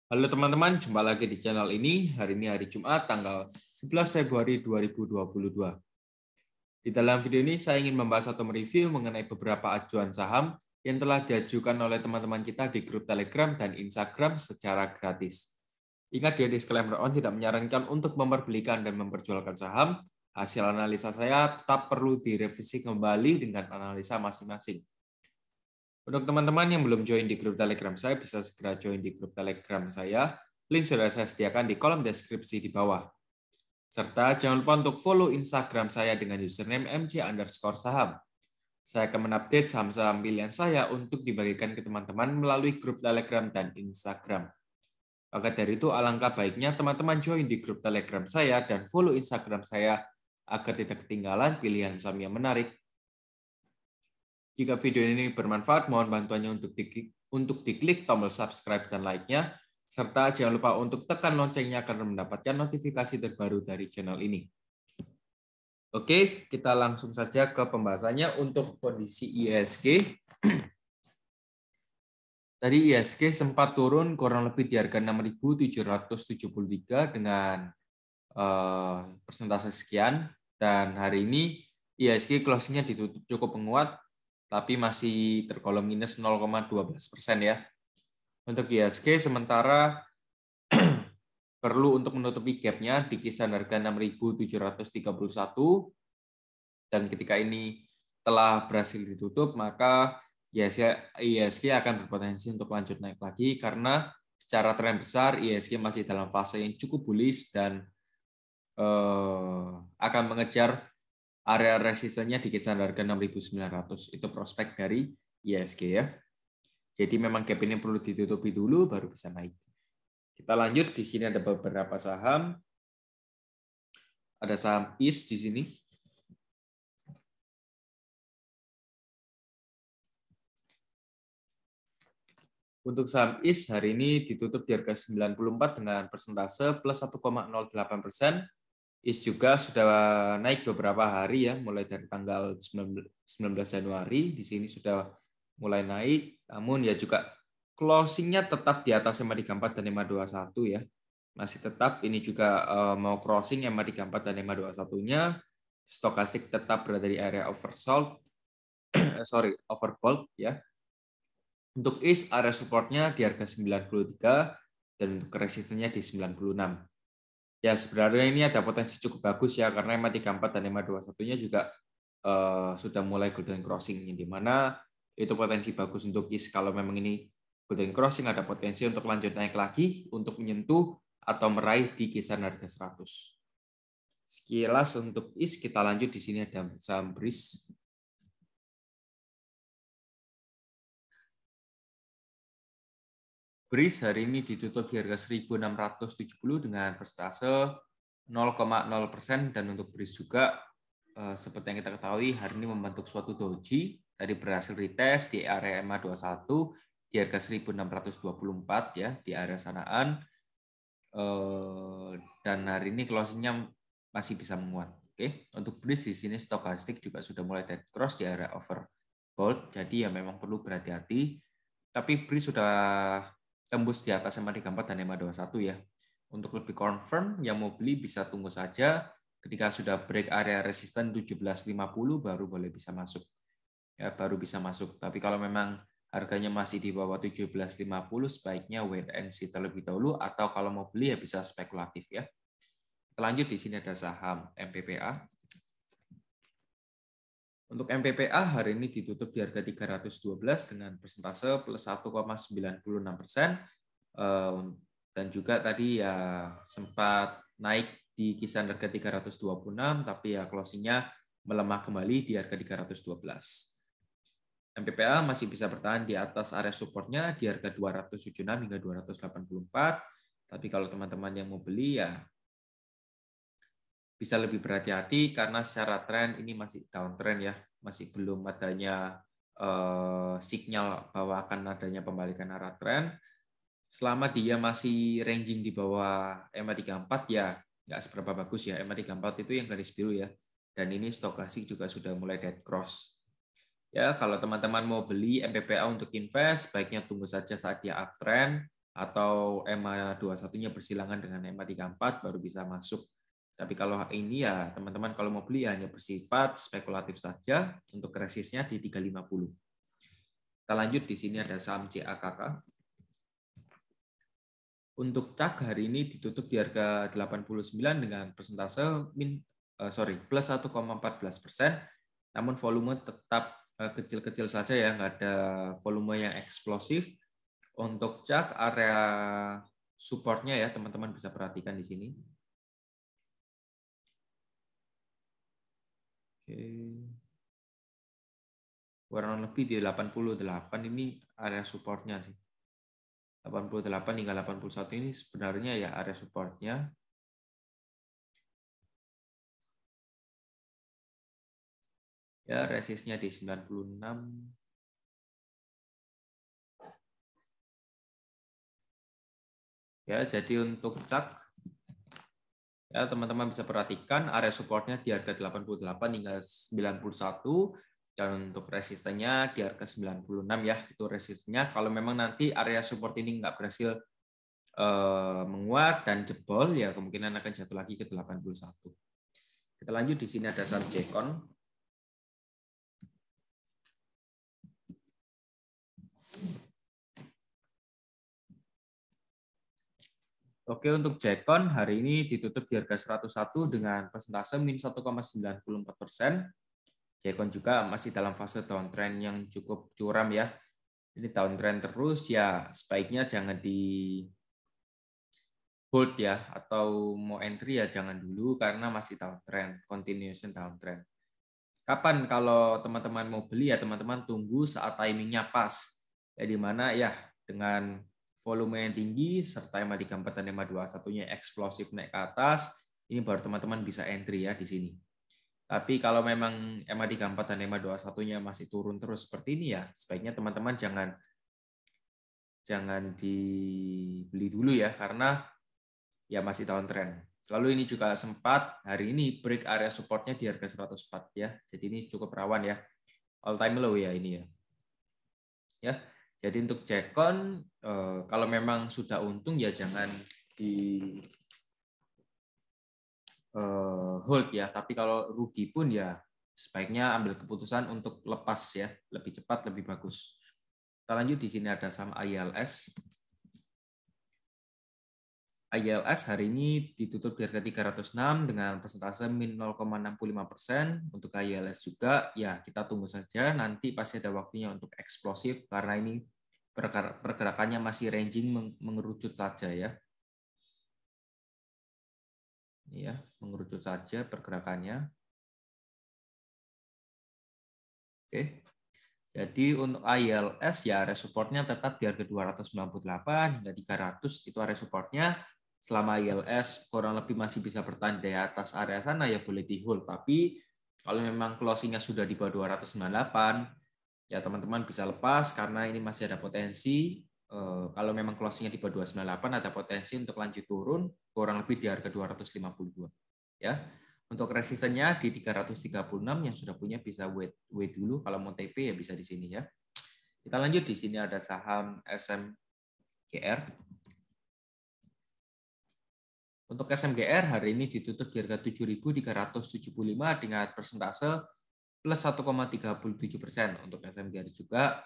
Halo teman-teman, jumpa lagi di channel ini. Hari ini hari Jumat, tanggal 11 Februari 2022. Di dalam video ini saya ingin membahas atau mereview mengenai beberapa acuan saham yang telah diajukan oleh teman-teman kita di grup Telegram dan Instagram secara gratis. Ingat ya, disclaimer on tidak menyarankan untuk memperbelikan dan memperjualkan saham. Hasil analisa saya tetap perlu direvisi kembali dengan analisa masing-masing. Untuk teman-teman yang belum join di grup Telegram saya, bisa segera join di grup Telegram saya. Link sudah saya sediakan di kolom deskripsi di bawah. Serta jangan lupa untuk follow Instagram saya dengan username mc_saham. Saya akan mengupdate saham-saham pilihan saya untuk dibagikan ke teman-teman melalui grup Telegram dan Instagram. Maka dari itu, alangkah baiknya teman-teman join di grup Telegram saya dan follow Instagram saya agar tidak ketinggalan pilihan saham yang menarik. Jika video ini bermanfaat, mohon bantuannya untuk diklik tombol subscribe dan like-nya, serta jangan lupa untuk tekan loncengnya agar mendapatkan notifikasi terbaru dari channel ini. Oke, kita langsung saja ke pembahasannya. Untuk kondisi IHSG, tadi IHSG sempat turun kurang lebih di harga 6.773 dengan persentase sekian, dan hari ini IHSG closing-nya ditutup cukup menguat, tapi masih tergolong minus 0,12% ya. Untuk IHSG sementara perlu untuk menutupi gap-nya di kisaran harga 6.731, dan ketika ini telah berhasil ditutup, maka IHSG akan berpotensi untuk lanjut naik lagi karena secara tren besar IHSG masih dalam fase yang cukup bullish dan akan mengejar area resistennya di kisaran harga 6.900. Itu prospek dari IHSG ya. Jadi memang gap ini perlu ditutupi dulu baru bisa naik. Kita lanjut, di sini ada beberapa saham. Ada saham IS di sini. Untuk saham IS hari ini ditutup di harga 94 dengan persentase plus 1,08%. IS juga sudah naik beberapa hari ya, mulai dari tanggal 19 Januari. Di sini sudah mulai naik, namun ya juga closing-nya tetap di atas MA34 dan MA21 ya. Masih tetap ini juga mau crossing MA34 dan MA21-nya. Stokastik tetap berada di area oversold, overbought ya. Untuk IS area supportnya di harga 93 dan untuk resistennya di 96. Ya, sebenarnya ini ada potensi cukup bagus ya, karena MA34 dan MA21-nya juga sudah mulai golden crossing, di mana itu potensi bagus untuk IS. Kalau memang ini golden crossing, ada potensi untuk lanjut naik lagi untuk menyentuh atau meraih di kisaran harga 100. Sekilas untuk IS, kita lanjut. Di sini ada saham BRIS. BRIS hari ini ditutup di harga 1.670 dengan persentase 0,0%, dan untuk BRIS juga seperti yang kita ketahui hari ini membentuk suatu doji, tadi berhasil retest di area MA21 di harga 1.624 ya, di area sanaan, dan hari ini closing-nya masih bisa menguat. Oke, untuk BRIS di sini stokastik juga sudah mulai dead cross di area overbought, jadi ya memang perlu berhati-hati. Tapi BRIS sudah tembus di atas MA34 dan MA21 ya. Untuk lebih confirm, yang mau beli bisa tunggu saja. Ketika sudah break area resisten 1750 baru boleh bisa masuk. Ya, baru bisa masuk. Tapi kalau memang harganya masih di bawah 1750, sebaiknya wait and see terlebih dahulu, atau kalau mau beli ya bisa spekulatif ya. Kita lanjut, di sini ada saham MPPA. Untuk MPPA hari ini ditutup di harga 312 dengan persentase plus 1,96%, dan juga tadi ya sempat naik di kisaran harga 326, tapi ya closing-nya melemah kembali di harga 312. MPPA masih bisa bertahan di atas area supportnya di harga 276 hingga 284, tapi kalau teman-teman yang mau beli ya bisa lebih berhati-hati karena secara tren ini masih downtrend ya, masih belum adanya sinyal bahwa akan adanya pembalikan arah tren. Selama dia masih ranging di bawah MA34 ya nggak seberapa bagus ya. MA34 itu yang garis biru ya, dan ini stokastik juga sudah mulai dead cross. Ya, kalau teman-teman mau beli MPPA untuk invest, baiknya tunggu saja saat dia uptrend. atau EMA 21-nya bersilangan dengan EMA 34 baru bisa masuk. Tapi kalau ini ya teman-teman kalau mau beli hanya bersifat spekulatif saja, untuk resistnya di 350. Kita lanjut, di sini ada saham CAKK. Untuk CAK hari ini ditutup di harga 89 dengan persentase plus 1,14%, namun volume tetap kecil-kecil saja ya, nggak ada volume yang eksplosif. Untuk CAK area supportnya ya teman-teman bisa perhatikan di sini. Oke. Kurang lebih di 88 ini area supportnya sih. 88 hingga 81 ini sebenarnya ya area supportnya. Ya, resistnya di 96. Ya, jadi untuk CAK ya teman-teman bisa perhatikan area supportnya di harga 88 hingga 91, dan untuk resistennya di harga 96 ya, itu resistennya. Kalau memang nanti area support ini nggak berhasil menguat dan jebol ya kemungkinan akan jatuh lagi ke 81. Kita lanjut, di sini ada saham Jekon. Oke, untuk Jekon hari ini ditutup di harga 101 dengan persentase min 1,94%. Jekon juga masih dalam fase downtrend yang cukup curam ya. Ini downtrend terus ya, sebaiknya jangan di hold ya, atau mau entry ya jangan dulu karena masih downtrend, continuation downtrend. Kapan kalau teman-teman mau beli ya teman-teman tunggu saat timingnya pas. Ya di mana ya dengan volume yang tinggi serta EMA 34 dan EMA 21-nya eksplosif naik ke atas, ini baru teman-teman bisa entry ya di sini. Tapi kalau memang EMA 34 dan EMA 21-nya masih turun terus seperti ini ya, sebaiknya teman-teman jangan dibeli dulu ya, karena ya masih downtrend. Lalu ini juga sempat hari ini break area supportnya di harga 104 ya. Jadi ini cukup rawan ya. All time low ya ini ya. Ya. Jadi untuk Jekon kalau memang sudah untung ya jangan di hold ya. Tapi kalau rugi pun ya sebaiknya ambil keputusan untuk lepas ya. Lebih cepat lebih bagus. Kita lanjut, di sini ada saham ILS. ILS hari ini ditutup di harga 306 dengan persentase min 0,65%. Untuk ILS juga ya kita tunggu saja, nanti pasti ada waktunya untuk eksplosif karena ini pergerakannya masih ranging mengerucut saja ya. Ya, mengerucut saja pergerakannya. Oke. Jadi untuk ILS ya area supportnya tetap di harga 298 hingga 300, itu area supportnya. Selama ILS kurang lebih masih bisa bertahan di atas area sana ya boleh di hold. Tapi kalau memang closingnya sudah di bawah 298 ya teman-teman bisa lepas karena ini masih ada potensi. Kalau memang closingnya di bawah 298 ada potensi untuk lanjut turun kurang lebih di harga 252 ya. Untuk resistennya di 336, yang sudah punya bisa wait dulu, kalau mau TP ya bisa di sini ya. Kita lanjut, di sini ada saham SMGR. Untuk SMGR hari ini ditutup di harga 7.375 dengan persentase plus 1,37%. Untuk SMGR juga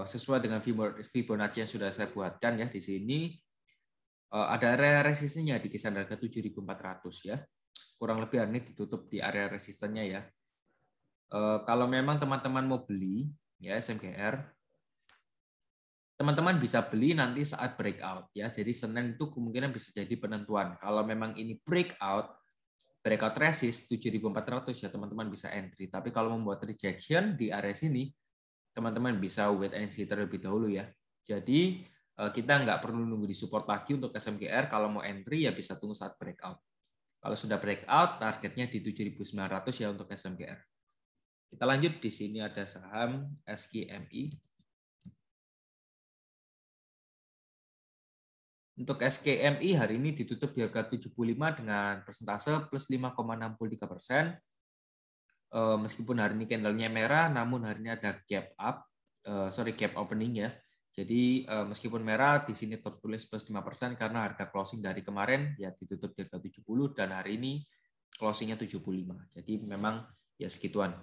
sesuai dengan Fibonacci yang sudah saya buatkan ya di sini, ada area resistennya di kisaran harga 7.400 ya. Kurang lebih hari ini ditutup di area resistennya ya. Kalau memang teman-teman mau beli ya SMGR, teman-teman bisa beli nanti saat breakout ya. Jadi Senin itu kemungkinan bisa jadi penentuan. Kalau memang ini breakout resist 7.400 ya teman-teman bisa entry. Tapi kalau membuat rejection di area sini, teman-teman bisa wait and see terlebih dahulu ya. Jadi kita nggak perlu nunggu di support lagi untuk SMGR. Kalau mau entry ya bisa tunggu saat breakout. Kalau sudah breakout, targetnya di 7.900 ya untuk SMGR. Kita lanjut, di sini ada saham SKMI. Untuk SKMI hari ini ditutup di harga 75 dengan persentase plus 5,63%. Meskipun hari ini candle-nya merah, namun hari ini ada gap opening ya. Jadi meskipun merah, di sini tertulis plus 5% karena harga closing dari kemarin ya ditutup di harga 70 dan hari ini closingnya 75. Jadi memang ya segituan.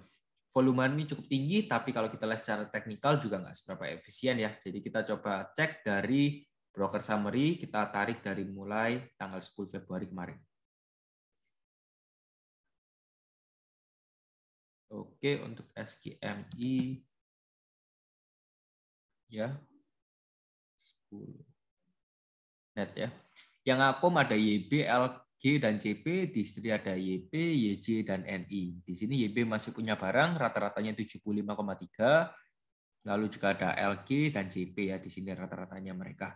Volume ini cukup tinggi, tapi kalau kita lihat secara teknikal juga nggak seberapa efisien ya. Jadi kita coba cek dari broker summary, kita tarik dari mulai tanggal 10 Februari kemarin. Oke, untuk SGMI ya 10 net ya. Yang akum ada YB, LG dan CP, di sini ada YP, YJ dan NI. Di sini YB masih punya barang, rata-ratanya 75,3. Lalu juga ada LG dan CP ya, di sini rata-ratanya mereka.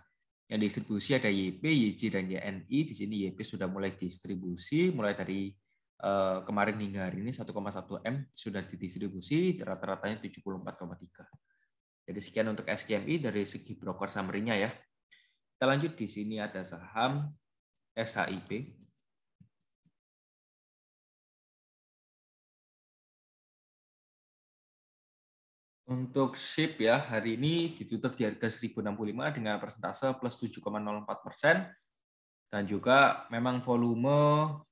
Yang distribusi ada YP, YJ dan YNI. Di sini YP sudah mulai distribusi, mulai dari kemarin hingga hari ini 1,1 M sudah didistribusi, rata-ratanya 74,3. Jadi sekian untuk SGMI dari segi broker summary-nya ya. Kita lanjut, di sini ada saham SHIP. Untuk SHIP ya, hari ini ditutup di harga 1065 dengan persentase plus 7,04%. Dan juga memang volume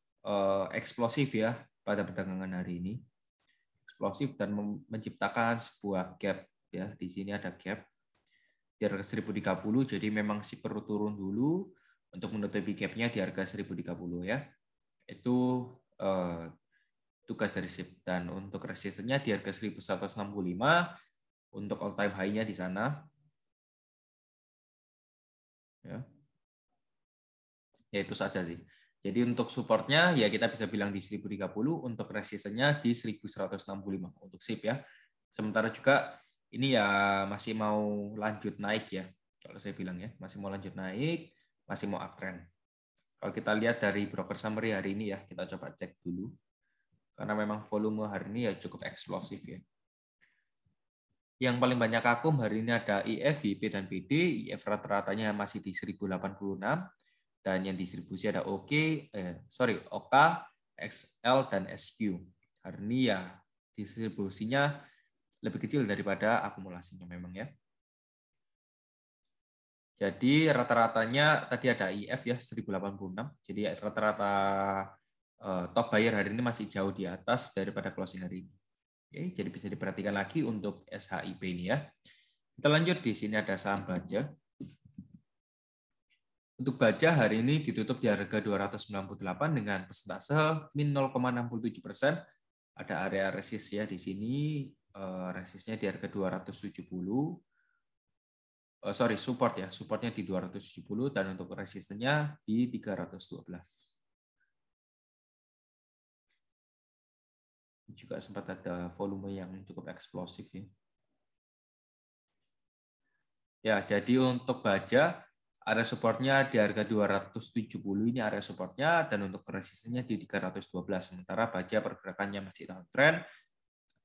eksplosif ya pada perdagangan hari ini. Eksplosif dan menciptakan sebuah gap ya. Di sini ada gap di harga 1030, jadi memang si perlu turun dulu untuk menutupi gapnya di harga 1030 ya. Itu tugas dari SHIP. Dan untuk resistennya di harga 1165 untuk all time high-nya di sana. Ya itu saja sih. Jadi untuk supportnya ya kita bisa bilang di 1030, untuk resistennya di 1165 untuk SHIP ya. Sementara juga ini ya masih mau lanjut naik ya. Kalau saya bilang ya, masih mau lanjut naik, masih mau uptrend. Kalau kita lihat dari broker summary hari ini ya, kita coba cek dulu. Karena memang volume hari ini ya cukup eksplosif ya. Yang paling banyak akum hari ini ada IF, YP, dan PD. IF rata-ratanya masih di 1086. Dan yang distribusi ada OK, OK, XL, dan SQ. Hari ini ya distribusinya lebih kecil daripada akumulasinya memang ya. Jadi rata-ratanya tadi ada IF ya 1086. Jadi rata-rata top buyer hari ini masih jauh di atas daripada closing hari ini. Oke, jadi bisa diperhatikan lagi untuk SHIP ini ya. Kita lanjut, di sini ada saham Baja. Untuk Baja hari ini ditutup di harga 298 dengan persentase min 0,67%. Ada area resist ya di sini, resistnya di harga 270. Support ya, supportnya di 270 dan untuk resistennya di 312. Juga sempat ada volume yang cukup eksplosif ya. Ya, jadi untuk Baja area supportnya di harga 270 ini area supportnya, dan untuk resistennya di 312. Sementara Baja pergerakannya masih downtrend.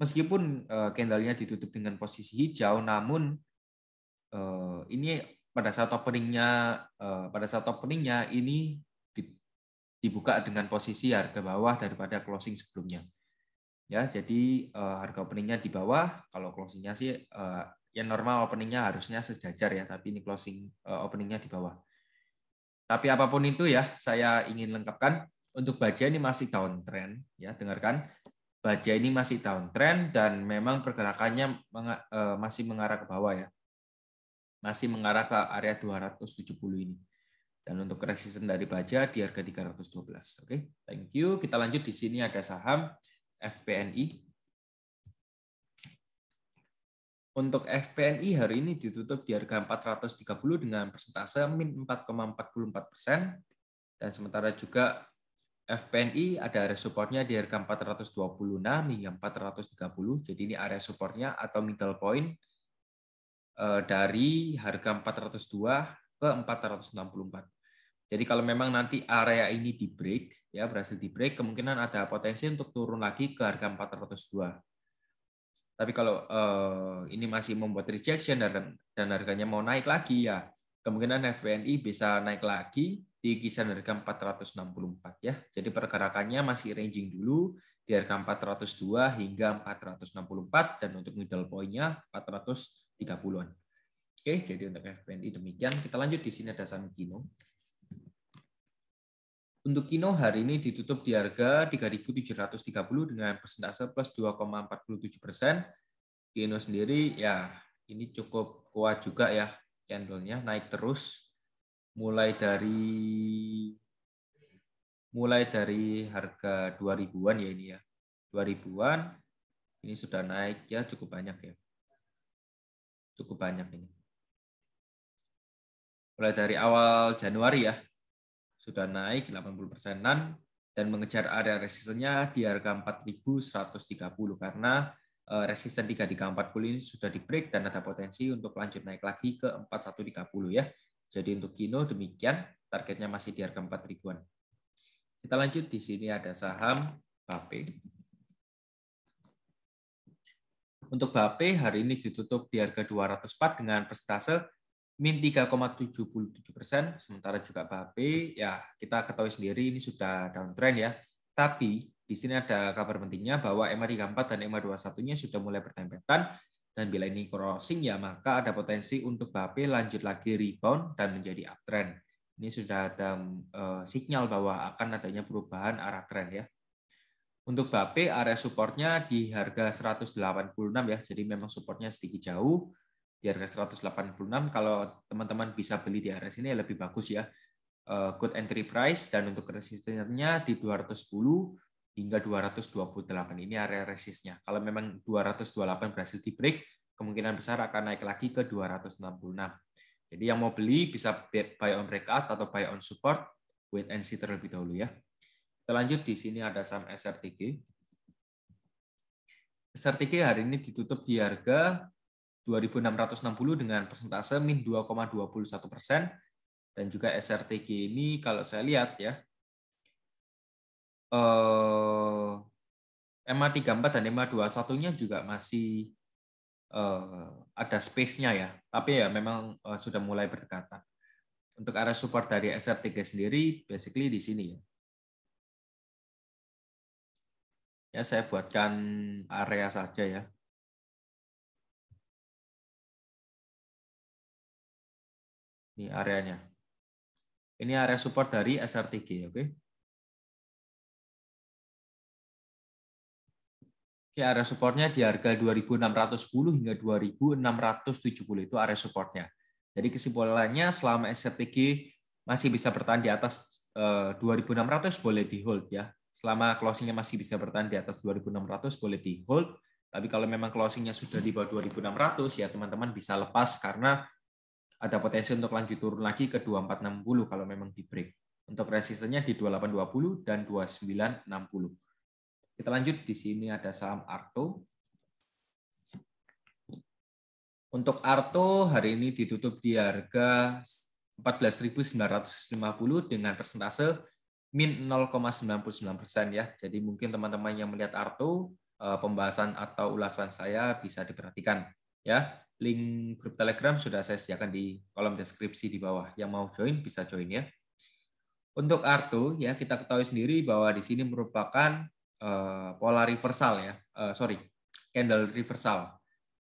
Meskipun candle-nya ditutup dengan posisi hijau, namun ini pada saat openingnya ini dibuka dengan posisi harga bawah daripada closing sebelumnya. Ya, jadi harga openingnya di bawah, kalau closingnya sih yang normal openingnya harusnya sejajar ya, tapi ini closing openingnya di bawah. Tapi apapun itu ya, saya ingin lengkapkan untuk Baja ini masih downtrend ya, dengarkan. Baja ini masih downtrend dan memang pergerakannya masih mengarah ke bawah ya. Masih mengarah ke area 270 ini. Dan untuk resisten dari Baja di harga 312. Oke, thank you. Kita lanjut, di sini ada saham FPNI. Untuk FPNI hari ini ditutup di harga 430 dengan persentase min 4,44%. Dan sementara juga FPNI ada area supportnya di harga 426 hingga 430. Jadi ini area supportnya atau middle point dari harga 402 ke 464. Jadi kalau memang nanti area ini di break, ya berhasil di break, kemungkinan ada potensi untuk turun lagi ke harga 402. Tapi kalau ini masih membuat rejection dan harganya mau naik lagi, ya kemungkinan FPNI bisa naik lagi di kisaran harga 464 ya. Jadi pergerakannya masih ranging dulu di harga 402 hingga 464, dan untuk middle point-nya 430-an. Oke, jadi untuk FPNI demikian. Kita lanjut, di sini ada saham Kino. Untuk Kino hari ini ditutup di harga 3.730 dengan persentase plus 2,47%. Kino sendiri ya ini cukup kuat juga ya, candlenya naik terus mulai dari harga 2000-an ya ini ya. 2000-an ini sudah naik ya cukup banyak ya. Cukup banyak ini. Mulai dari awal Januari ya, sudah naik 80%-an dan mengejar area resistennya di harga 4.130 karena resisten di harga 40 ini sudah di break dan ada potensi untuk lanjut naik lagi ke 4130 ya. Jadi untuk Kino demikian, targetnya masih di harga 4.000-an. Kita lanjut, di sini ada saham BAPE. Untuk BAPE hari ini ditutup di harga 204 dengan persentase min 3,77%, sementara juga BAPE ya kita ketahui sendiri ini sudah downtrend ya. Tapi di sini ada kabar pentingnya bahwa EMA34 dan EMA21-nya sudah mulai bertempetan dan bila ini crossing ya maka ada potensi untuk BAPE lanjut lagi rebound dan menjadi uptrend. Ini sudah ada sinyal bahwa akan adanya perubahan arah tren ya. Untuk BAPE area supportnya di harga 186 ya, jadi memang supportnya sedikit jauh di harga 186. Kalau teman-teman bisa beli di area sini lebih bagus ya, good entry price. Dan untuk resistennya di 210 hingga 228 ini area resistnya. Kalau memang 228 berhasil di break, kemungkinan besar akan naik lagi ke 266. Jadi yang mau beli bisa buy on breakout atau buy on support, wait and see terlebih dahulu ya. Kita lanjut, di sini ada saham SRTG. SRTG hari ini ditutup di harga 2.660 dengan persentase min 2,21%. Dan juga SRTG ini kalau saya lihat ya, EMA34 dan EMA21-nya juga masih ada space-nya ya. Tapi ya memang sudah mulai berdekatan. Untuk area support dari SRTG sendiri, basically di sini ya. Ya, saya buatkan area saja ya. Ini areanya. Ini area support dari SRTG, oke? Oke, area supportnya di harga 2.610 hingga 2.670 itu area supportnya. Jadi kesimpulannya selama SRTG masih bisa bertahan di atas 2.600 boleh di hold ya. Selama closingnya masih bisa bertahan di atas 2.600 boleh di hold. Tapi kalau memang closingnya sudah di bawah 2.600 ya teman-teman bisa lepas karena ada potensi untuk lanjut turun lagi ke 2460 kalau memang di break. Untuk resistennya di 2820 dan 2960. Kita lanjut, di sini ada saham Arto. Untuk Arto hari ini ditutup di harga 14.950 dengan persentase min 0,99% ya. Jadi mungkin teman-teman yang melihat Arto, pembahasan atau ulasan saya bisa diperhatikan ya. Link grup Telegram sudah saya sediakan di kolom deskripsi di bawah. Yang mau join bisa join ya. Untuk Arto ya kita ketahui sendiri bahwa di sini merupakan pola reversal ya. Candle reversal.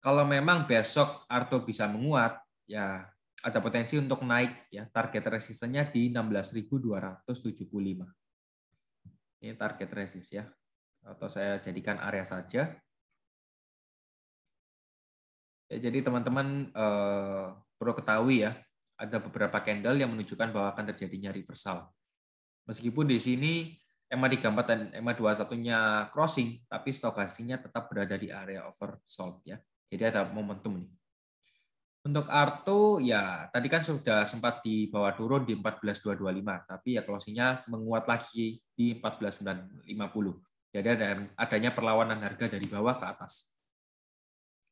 Kalau memang besok Arto bisa menguat ya ada potensi untuk naik ya, target resistennya di 16.275. Ini target resist ya. Atau saya jadikan area saja. Ya, jadi teman-teman perlu ketahui ya, ada beberapa candle yang menunjukkan bahwa akan terjadinya reversal. Meskipun di sini EMA34 dan EMA21-nya crossing, tapi stokastiknya tetap berada di area oversold ya. Jadi ada momentum nih. Untuk Arto ya tadi kan sudah sempat di bawah turun di 14.225, tapi ya closingnya menguat lagi di 14.950. Jadi adanya perlawanan harga dari bawah ke atas.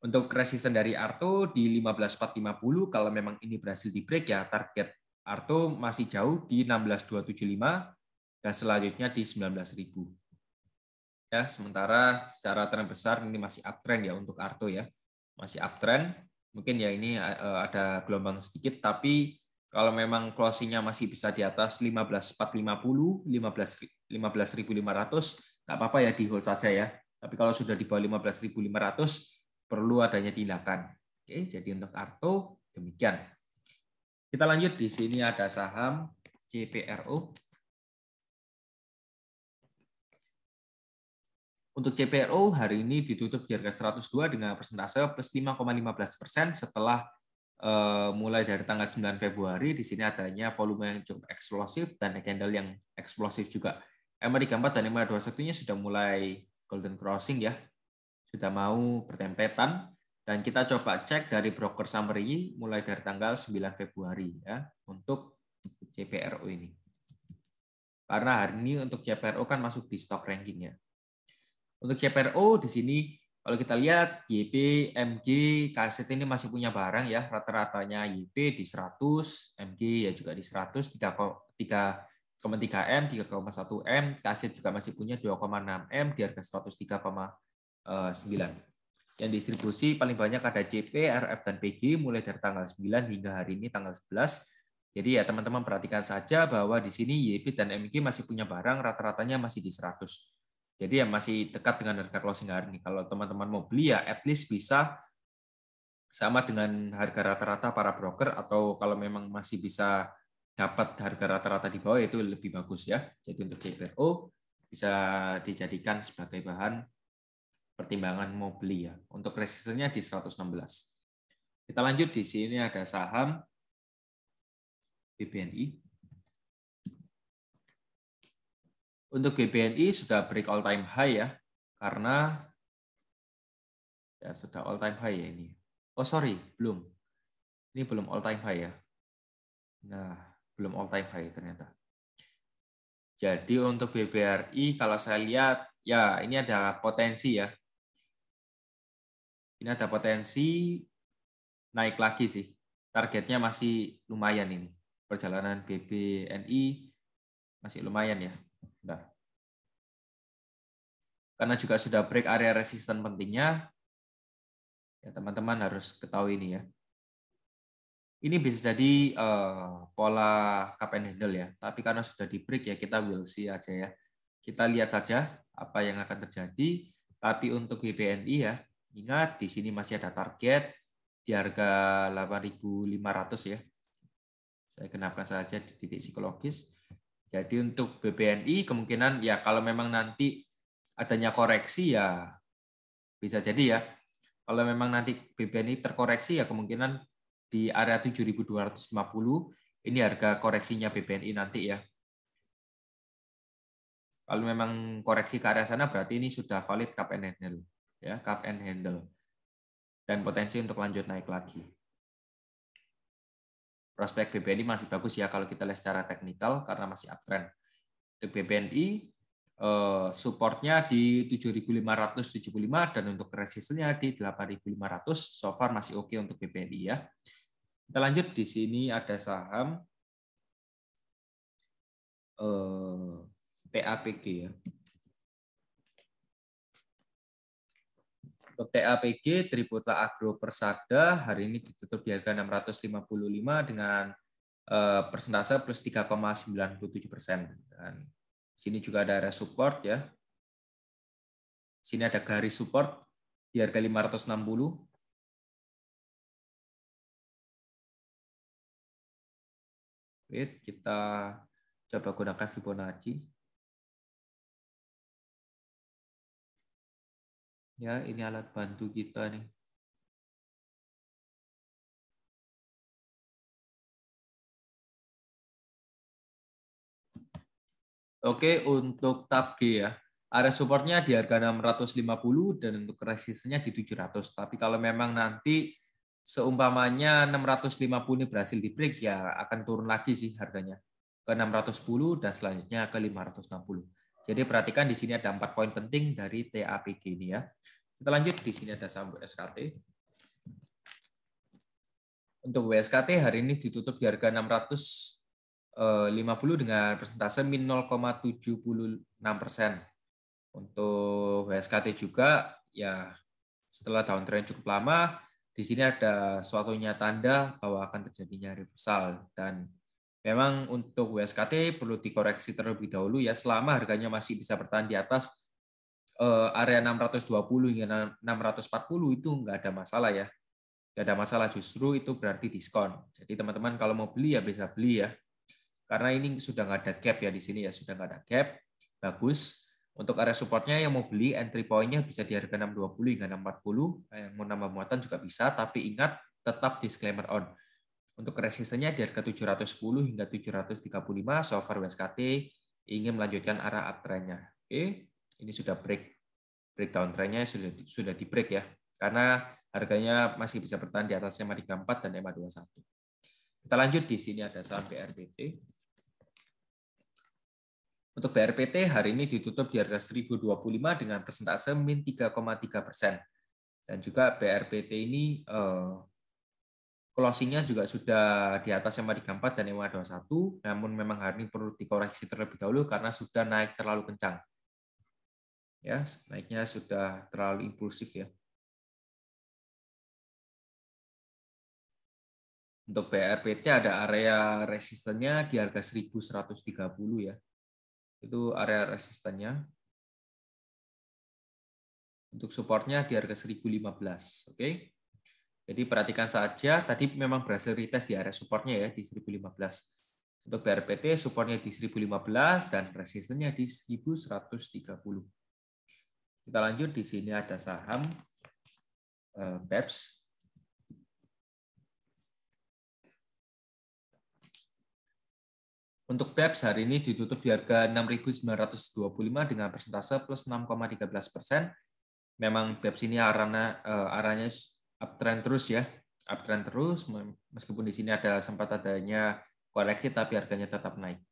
Untuk resisten dari Arto di 15.450, kalau memang ini berhasil di break ya target Arto masih jauh di 16.275 dan selanjutnya di 19.000. Ya, sementara secara tren besar ini masih uptrend ya untuk Arto ya. Masih uptrend. Mungkin ya ini ada gelombang sedikit, tapi kalau memang closingnya masih bisa di atas 15.450, 15.500, nggak apa-apa ya di hold saja ya. Tapi kalau sudah di bawah 15.500, perlu adanya tindakan. Oke, jadi untuk Arto Demikian. Kita lanjut, di sini ada saham CPRO. Untuk CPRO hari ini ditutup di harga 102 dengan persentase plus 5,15% setelah mulai dari tanggal 9 Februari. Di sini adanya volume yang cukup eksplosif dan candle yang eksplosif juga. MA34 dan MA21-nya sudah mulai golden crossing ya, sudah mau bertempetan. Dan kita coba cek dari broker summary mulai dari tanggal 9 Februari ya untuk CPRO ini. Karena hari ini untuk CPRO kan masuk di stock rankingnya. Untuk CPRO di sini kalau kita lihat YP, MG, KST ini masih punya barang ya, rata-ratanya YP di 100, MG ya juga di 100, 3,3 M, 3,1 M, KST juga masih punya 2,6 M di harga 103,9. Yang distribusi paling banyak ada CP, RF, dan PG mulai dari tanggal 9 hingga hari ini tanggal 11. Jadi ya teman-teman perhatikan saja bahwa di sini YP dan MG masih punya barang, rata-ratanya masih di 100. Jadi ya masih dekat dengan harga closing hari ini. Kalau teman-teman mau beli ya at least bisa sama dengan harga rata-rata para broker, atau kalau memang masih bisa dapat harga rata-rata di bawah itu lebih bagus ya. Jadi untuk CPRO bisa dijadikan sebagai bahan pertimbangan mau beli ya. Untuk resistennya di 116. Kita lanjut, di sini ada saham BBNI. Untuk BBNI sudah break all time high ya, karena ya sudah all time high ya ini. Oh sorry, belum. Ini belum all time high ya. Nah, belum all time high ternyata. Jadi untuk BBRI kalau saya lihat ya ini ada potensi ya. Ini ada potensi naik lagi sih. Targetnya masih lumayan ini. Perjalanan BBNI masih lumayan ya. Bentar. Karena juga sudah break area resisten pentingnya, ya teman-teman harus ketahui ini ya. Ini bisa jadi pola cup and handle ya, tapi karena sudah di break ya kita will see aja ya. Kita lihat saja apa yang akan terjadi. Tapi untuk BBNI ya, ingat di sini masih ada target di harga 8.500 ya. Saya kenapkan saja di titik psikologis. Jadi untuk BBNI kemungkinan ya kalau memang nanti adanya koreksi ya bisa jadi ya. Kalau memang nanti BBNI terkoreksi ya kemungkinan di area 7.250 ini harga koreksinya BBNI nanti ya. Kalau memang koreksi ke area sana berarti ini sudah valid cup and handle ya, cup and handle. Dan potensi untuk lanjut naik lagi. Prospek BBNI masih bagus ya kalau kita lihat secara teknikal karena masih uptrend. Untuk BBNI supportnya di 7.575 dan untuk resistennya di 8.500. So far masih oke untuk BBNI ya. Kita lanjut, di sini ada saham TAPG ya. Untuk TAPG Triputla Agro Persada hari ini ditutup di harga 655 dengan persentase plus 3,97%. Dan sini juga ada area support ya. Sini ada garis support di harga 560. Wait, kita coba gunakan Fibonacci. Ya, ini alat bantu kita nih. Oke, untuk tab G ya. Area supportnya di harga 650 dan untuk resistennya di 700. Tapi kalau memang nanti seumpamanya 650 ini berhasil di break ya akan turun lagi sih harganya ke 610 dan selanjutnya ke 560. Jadi perhatikan di sini ada 4 poin penting dari TAPG ini ya. Kita lanjut, di sini ada saham WSKT. Untuk WSKT hari ini ditutup di harga 650 dengan persentase min 0,76%. Untuk WSKT juga ya setelah downtrend cukup lama, di sini ada suatunya tanda bahwa akan terjadinya reversal, dan memang untuk WSKT perlu dikoreksi terlebih dahulu ya selama harganya masih bisa bertahan di atas area 620 hingga 640 itu nggak ada masalah ya. Tidak ada masalah, justru itu berarti diskon. Jadi teman-teman kalau mau beli ya bisa beli ya. Karena ini sudah nggak ada gap ya di sini ya, sudah nggak ada gap. Bagus. Untuk area supportnya yang mau beli entry point-nya bisa di harga 620 hingga 640. Yang mau nambah muatan juga bisa, tapi ingat tetap disclaimer on. Untuk resistennya di harga 710 hingga 735, so far WSKT ingin melanjutkan arah uptrend-nya. Oke, ini sudah breakdown trend-nya sudah di break ya. Karena harganya masih bisa bertahan di atas EMA 34 dan EMA 21. Kita lanjut, di sini ada saham BRPT. Untuk BRPT hari ini ditutup di harga 1025 dengan persentase min 3,3%. Dan juga BRPT ini closing-nya juga sudah di atas EMA 34 dan EMA 21, namun memang hari ini perlu dikoreksi terlebih dahulu karena sudah naik terlalu kencang. Ya, naiknya sudah terlalu impulsif ya. Untuk BRPT ada area resistennya di harga 1130 ya. Itu area resistennya. Untuk supportnya di harga 1015, oke? Jadi perhatikan saja, tadi memang berhasil retest di area supportnya ya di 1015. Untuk BRPT supportnya di 1015 dan resistennya di 1130. Kita lanjut, di sini ada saham BEPS. Untuk BEPS hari ini ditutup di harga 6.925 dengan persentase plus 6,13%. Memang BEPS ini arahnya uptrend terus ya, uptrend terus meskipun di sini sempat adanya koreksi tapi harganya tetap naik.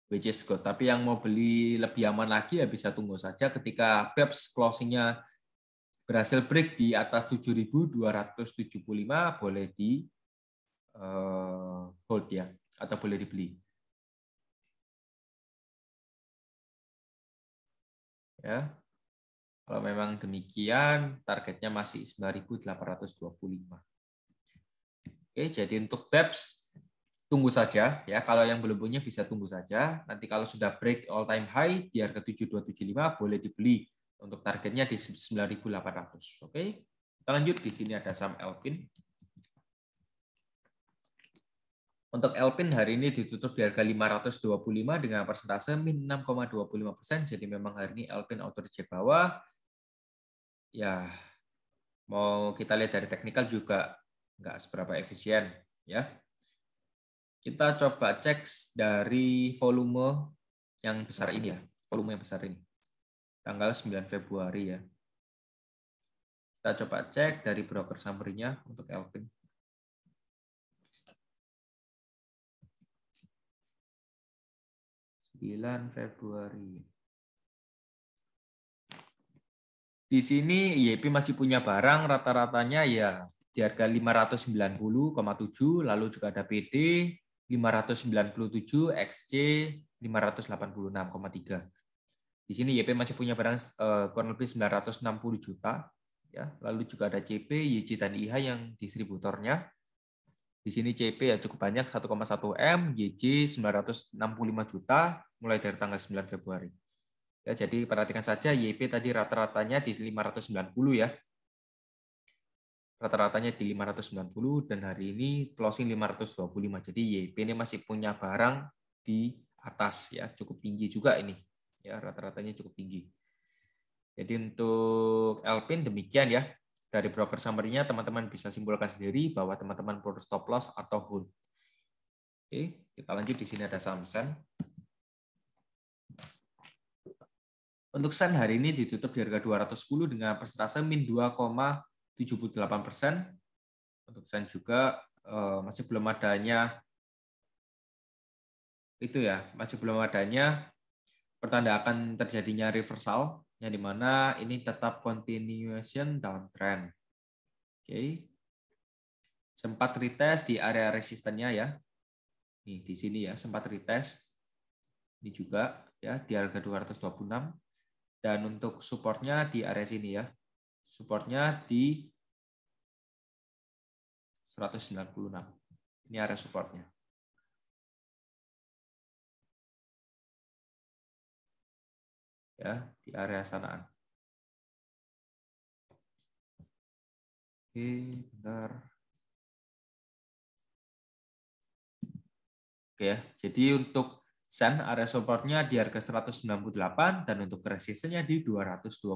Which is good. Tapi yang mau beli lebih aman lagi ya bisa tunggu saja ketika BEPS closing-nya berhasil break di atas 7.275 boleh di hold ya, atau boleh dibeli. Ya. Kalau memang demikian, targetnya masih 9.825. Oke, jadi untuk BEPS tunggu saja ya. Kalau yang belum punya bisa tunggu saja. Nanti kalau sudah break all time high di harga 7275 boleh dibeli. Untuk targetnya di 9.800. Oke. Kita lanjut, di sini ada saham Elpin. Untuk Elpin hari ini ditutup di harga 525 dengan persentase min 6,25%. Jadi memang hari ini Elpin auto reject bawah. Ya, mau kita lihat dari teknikal juga nggak seberapa efisien ya. Kita coba cek dari volume yang besar ini ya, volume yang besar ini. Tanggal 9 Februari ya. Kita coba cek dari broker summary-nya untuk Elpin. Februari. Di sini YP masih punya barang rata-ratanya ya di harga 590,7, lalu juga ada PD 597, XC 586,3. Di sini YP masih punya barang kurang lebih 960 juta ya. Lalu juga ada CP, YC dan IH yang distributornya. Di sini CP ya cukup banyak 1,1 M, YC 965 juta mulai dari tanggal 9 Februari. Ya, jadi perhatikan saja YP tadi rata-ratanya di 590 ya. Rata-ratanya di 590 dan hari ini closing 525. Jadi YP ini masih punya barang di atas ya, cukup tinggi juga ini. Ya, rata-ratanya cukup tinggi. Jadi untuk Elpin demikian ya. Dari broker summary-nya teman-teman bisa simpulkan sendiri bahwa teman-teman perlu stop loss atau hold. Oke, kita lanjut, di sini ada saham Sen. Untuk Sen hari ini ditutup di harga 210 dengan persentase min 2,78%. Untuk Sen juga masih belum adanya pertanda akan terjadinya reversal, yang dimana ini tetap continuation downtrend. Oke. Sempat retest di area resistennya ya. Nih di sini ya sempat retest. Ini juga ya di harga 226 dan untuk supportnya di area sini ya. Supportnya di 196. Ini area supportnya. Ya, di area sanaan. Oke, bentar. Oke ya, jadi untuk Sen area supportnya di harga 198 dan untuk resistennya di 226.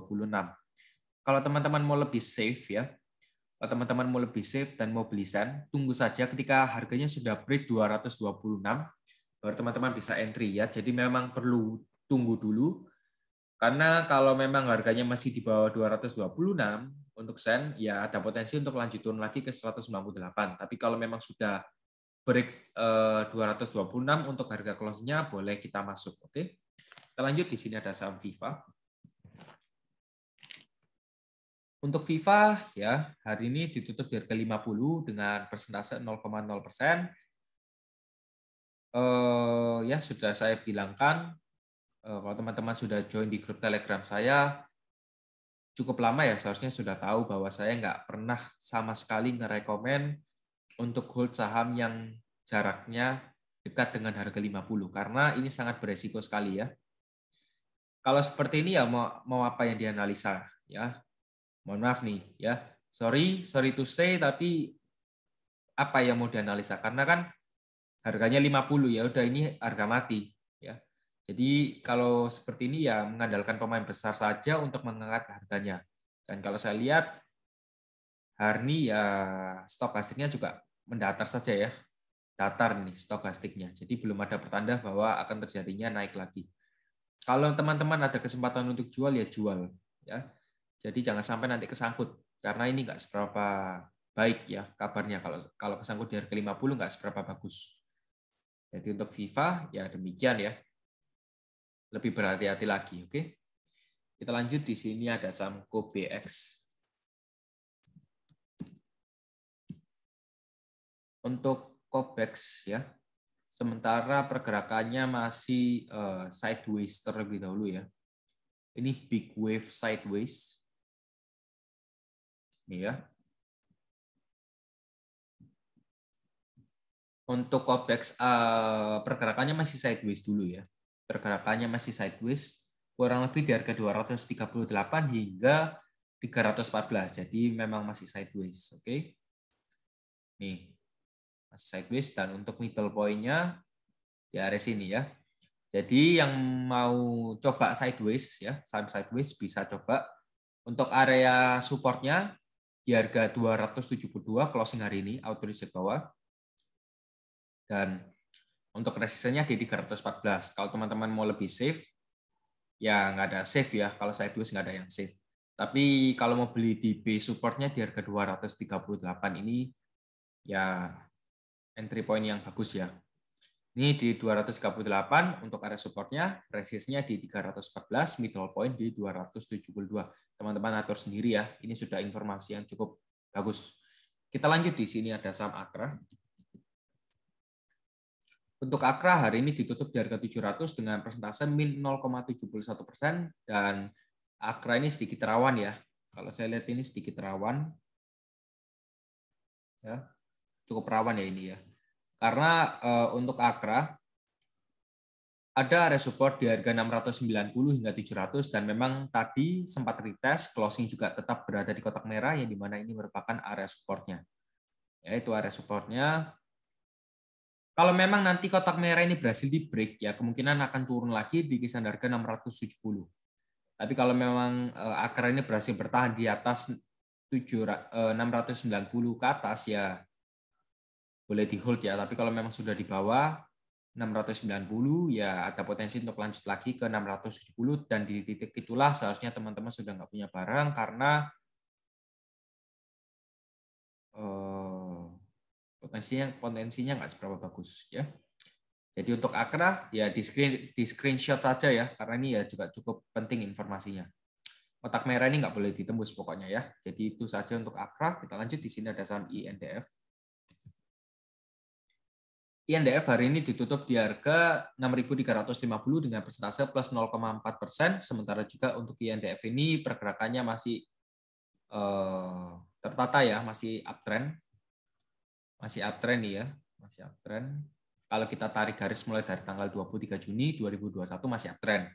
Kalau teman-teman mau lebih safe ya, kalau teman-teman mau lebih safe dan mau beli Sen, tunggu saja ketika harganya sudah break 226, baru teman-teman bisa entry ya. Jadi memang perlu tunggu dulu, karena kalau memang harganya masih di bawah 226 untuk Sen, ya ada potensi untuk lanjut turun lagi ke 198. Tapi kalau memang sudah break 226 untuk harga close-nya boleh kita masuk. Oke. Kita lanjut, di sini ada saham Viva. Untuk Viva ya hari ini ditutup di harga 50 dengan persentase 0,0%. Ya sudah saya bilangkan, kalau teman-teman sudah join di grup Telegram saya cukup lama ya, seharusnya sudah tahu bahwa saya nggak pernah sama sekali ngerekomen untuk hold saham yang jaraknya dekat dengan harga 50 karena ini sangat beresiko sekali ya. Kalau seperti ini ya mau apa yang dianalisa ya. Mohon maaf nih ya. Sorry to say, tapi apa yang mau dianalisa? Karena kan harganya 50 ya udah, ini harga mati ya. Jadi kalau seperti ini ya mengandalkan pemain besar saja untuk mengangkat harganya. Dan kalau saya lihat hari ini ya stokastiknya juga mendatar saja ya. Datar nih stokastiknya. Jadi belum ada pertanda bahwa akan terjadinya naik lagi. Kalau teman-teman ada kesempatan untuk jual ya jual ya. Jadi jangan sampai nanti kesangkut karena ini nggak seberapa baik ya kabarnya, kalau kesangkut di harga 50 nggak seberapa bagus. Jadi untuk Viva ya demikian ya. Lebih berhati-hati lagi, oke? Kita lanjut, di sini ada saham KOBX. Untuk KOBX ya. Sementara pergerakannya masih sideways terlebih dahulu ya. Ini big wave sideways. Ini ya. Untuk KOBX pergerakannya masih sideways dulu ya. Pergerakannya masih sideways, kurang lebih di harga 238 hingga 314. Jadi memang masih sideways, oke? Nih, masih sideways, dan untuk middle point-nya di area sini ya. Jadi yang mau coba sideways ya, saham sideways bisa coba. Untuk area support-nya di harga 272 closing hari ini, auto reset bawah. Dan untuk resistennya di 314. Kalau teman-teman mau lebih safe, ya nggak ada safe ya. Kalau sideways nggak ada yang safe. Tapi kalau mau beli di B supportnya di harga 238 ini, ya entry point yang bagus ya. Ini di 238 untuk area supportnya, resistnya di 314, middle point di 272. Teman-teman atur sendiri ya. Ini sudah informasi yang cukup bagus. Kita lanjut, di sini ada saham Akra. Untuk Akra hari ini ditutup di harga 700 dengan persentase min 0,71%, dan Akra ini sedikit rawan ya. Kalau saya lihat ini sedikit rawan. Ya. Cukup rawan ya ini ya. Karena untuk Akra ada area support di harga 690 hingga 700, dan memang tadi sempat retest, closing juga tetap berada di kotak merah yang dimana ini merupakan area supportnya. Yaitu area supportnya. Kalau memang nanti kotak merah ini berhasil di break ya kemungkinan akan turun lagi di kisaran harga 670. Tapi kalau memang Akra ini berhasil bertahan di atas 690 ke atas ya boleh di hold ya. Tapi kalau memang sudah di bawah 690 ya ada potensi untuk lanjut lagi ke 670, dan di titik itulah seharusnya teman-teman sudah nggak punya barang karena potensinya nggak seberapa bagus ya. Jadi untuk Akra ya di screenshot saja ya, karena ini ya juga cukup penting informasinya. Kotak merah ini nggak boleh ditembus pokoknya ya. Jadi itu saja untuk Akra. Kita lanjut, di sini ada saham INDF. INDF hari ini ditutup di harga 6.350 dengan persentase plus 0,4%. Sementara juga untuk INDF ini pergerakannya masih tertata ya, masih uptrend. Masih uptrend nih ya, masih uptrend. Kalau kita tarik garis mulai dari tanggal 23 Juni 2021 masih uptrend.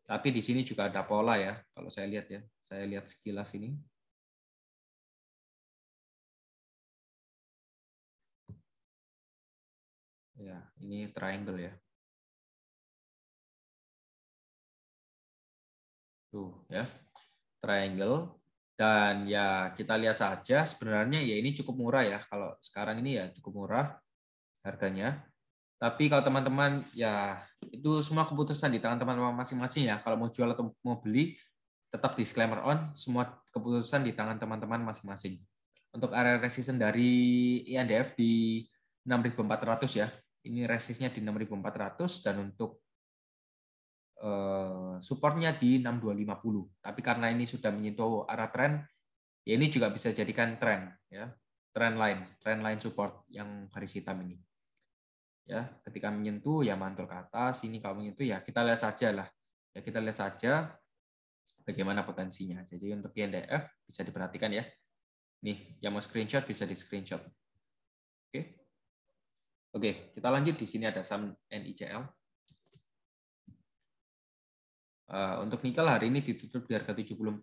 Tapi di sini juga ada pola ya, kalau saya lihat ya. Saya lihat sekilas ini. Ya, ini triangle ya. Tuh ya, triangle. Dan ya kita lihat saja sebenarnya ya ini cukup murah ya. Kalau sekarang ini ya cukup murah harganya. Tapi kalau teman-teman ya itu semua keputusan di tangan teman-teman masing-masing ya. Kalau mau jual atau mau beli tetap disclaimer on, semua keputusan di tangan teman-teman masing-masing. Untuk area resistance dari INDF di 6.400 ya. Ini resistnya di 6.400 dan untuk supportnya di 6250. Tapi karena ini sudah menyentuh arah tren, ya ini juga bisa jadikan tren ya. Trend line support yang garis hitam ini. Ya, ketika menyentuh ya mantul ke atas, ini kalau menyentuh ya kita lihat saja lah. Ya kita lihat saja bagaimana potensinya. Jadi untuk INDF bisa diperhatikan ya. Nih, yang mau screenshot bisa di-screenshot. Oke. Oke, kita lanjut. Di sini ada saham NICL. Untuk nikel hari ini ditutup di harga 74.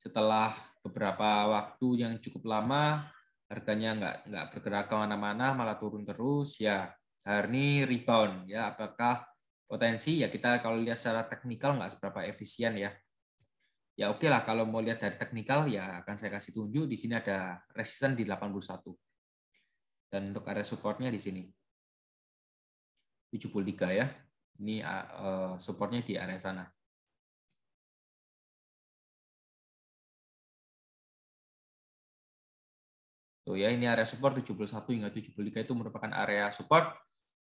Setelah beberapa waktu yang cukup lama, harganya nggak bergerak kemana-mana, malah turun terus. Ya, hari ini rebound. Ya, apakah potensi? Ya kita kalau lihat secara teknikal nggak seberapa efisien ya. Ya oke lah, kalau mau lihat dari teknikal ya akan saya kasih tunjuk. Di sini ada resisten di 81. Dan untuk area supportnya di sini 73 ya. Ini supportnya di area sana. Tuh ya, ini area support 71 hingga 73 itu merupakan area support.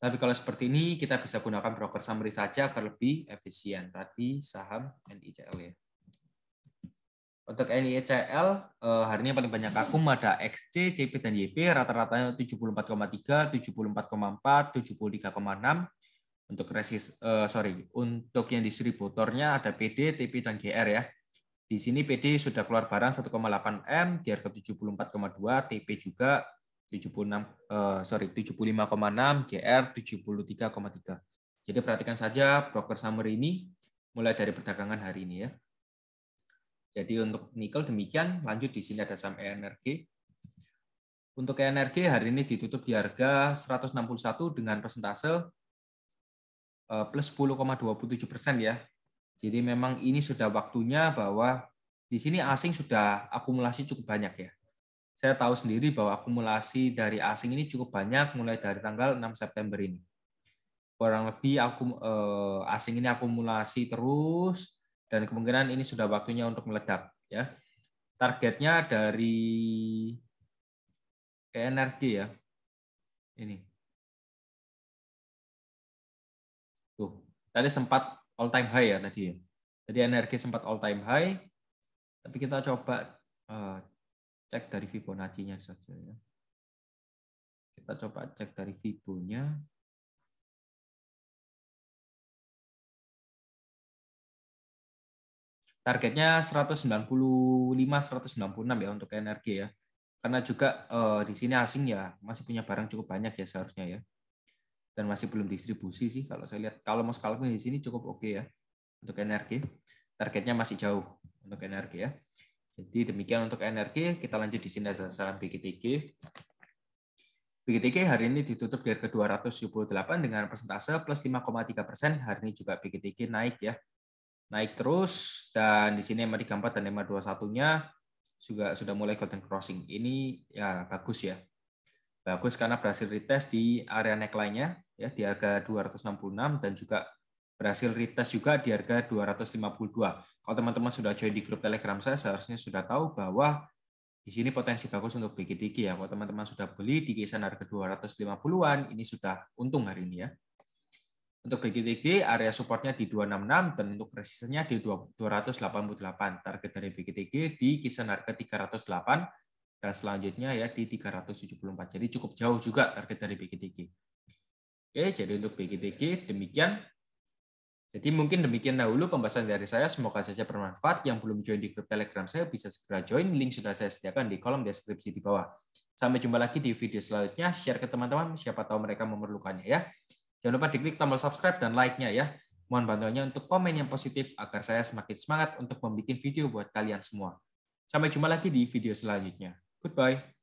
Tapi kalau seperti ini kita bisa gunakan broker summary saja agar lebih efisien. Tadi saham NICL ya. Untuk NICL hari ini paling banyak akum ada XC, CP dan YP, rata-ratanya 74,3, 74,4, 73,6. Untuk untuk yang distributornya ada PD, TP dan GR ya. Di sini PD sudah keluar barang 1,8 M di harga 74,2, TP juga 75,6, GR 73,3. Jadi perhatikan saja broker summary ini mulai dari perdagangan hari ini ya. Jadi untuk nikel demikian, lanjut di sini ada saham ENRG. Untuk ENRG hari ini ditutup di harga 161 dengan persentase plus 10,27% ya. Jadi memang ini sudah waktunya bahwa di sini asing sudah akumulasi cukup banyak ya. Saya tahu sendiri bahwa akumulasi dari asing ini cukup banyak mulai dari tanggal 6 September ini. Kurang lebih asing ini akumulasi terus dan kemungkinan ini sudah waktunya untuk meledak ya. Targetnya dari ENRG ya. Ini. Tuh, tadi sempat all time high ya tadi ya. Tadi energi sempat all time high, tapi kita coba cek dari Fibonacci-nya saja ya. Kita coba cek dari Fibo-nya. Targetnya 195-196 ya untuk energi ya. Karena juga di sini asing ya masih punya barang cukup banyak ya seharusnya ya. Dan masih belum distribusi sih kalau saya lihat. Kalau mau scalping di sini cukup oke ya untuk energi. Targetnya masih jauh untuk energi ya. Jadi demikian untuk energi. Kita lanjut di sini ada saham BGTG. BGTG hari ini ditutup di harga 278 dengan persentase plus 5,3%. Hari ini juga BGTG naik ya. Naik terus dan di sini MA34 dan MA21-nya juga sudah mulai golden crossing. Ini ya bagus ya. Bagus karena berhasil retest di area neckline-nya ya di harga 266 dan juga berhasil retest juga di harga 252. Kalau teman-teman sudah join di grup Telegram saya seharusnya sudah tahu bahwa di sini potensi bagus untuk BGTG ya. Kalau teman-teman sudah beli di kisaran harga 250-an, ini sudah untung hari ini ya. Untuk BGTG, area supportnya di 266 dan untuk resistennya di 288. Target dari BGTG di kisaran harga 308 dan selanjutnya ya di 374. Jadi cukup jauh juga target dari BGTG. Oke, jadi untuk BGTG demikian. Jadi mungkin demikian dahulu pembahasan dari saya. Semoga saja bermanfaat. Yang belum join di grup Telegram saya bisa segera join. Link sudah saya sediakan di kolom deskripsi di bawah. Sampai jumpa lagi di video selanjutnya. Share ke teman-teman, siapa tahu mereka memerlukannya ya. Jangan lupa diklik tombol subscribe dan like-nya ya. Mohon bantuannya untuk komen yang positif agar saya semakin semangat untuk membuat video buat kalian semua. Sampai jumpa lagi di video selanjutnya. Goodbye.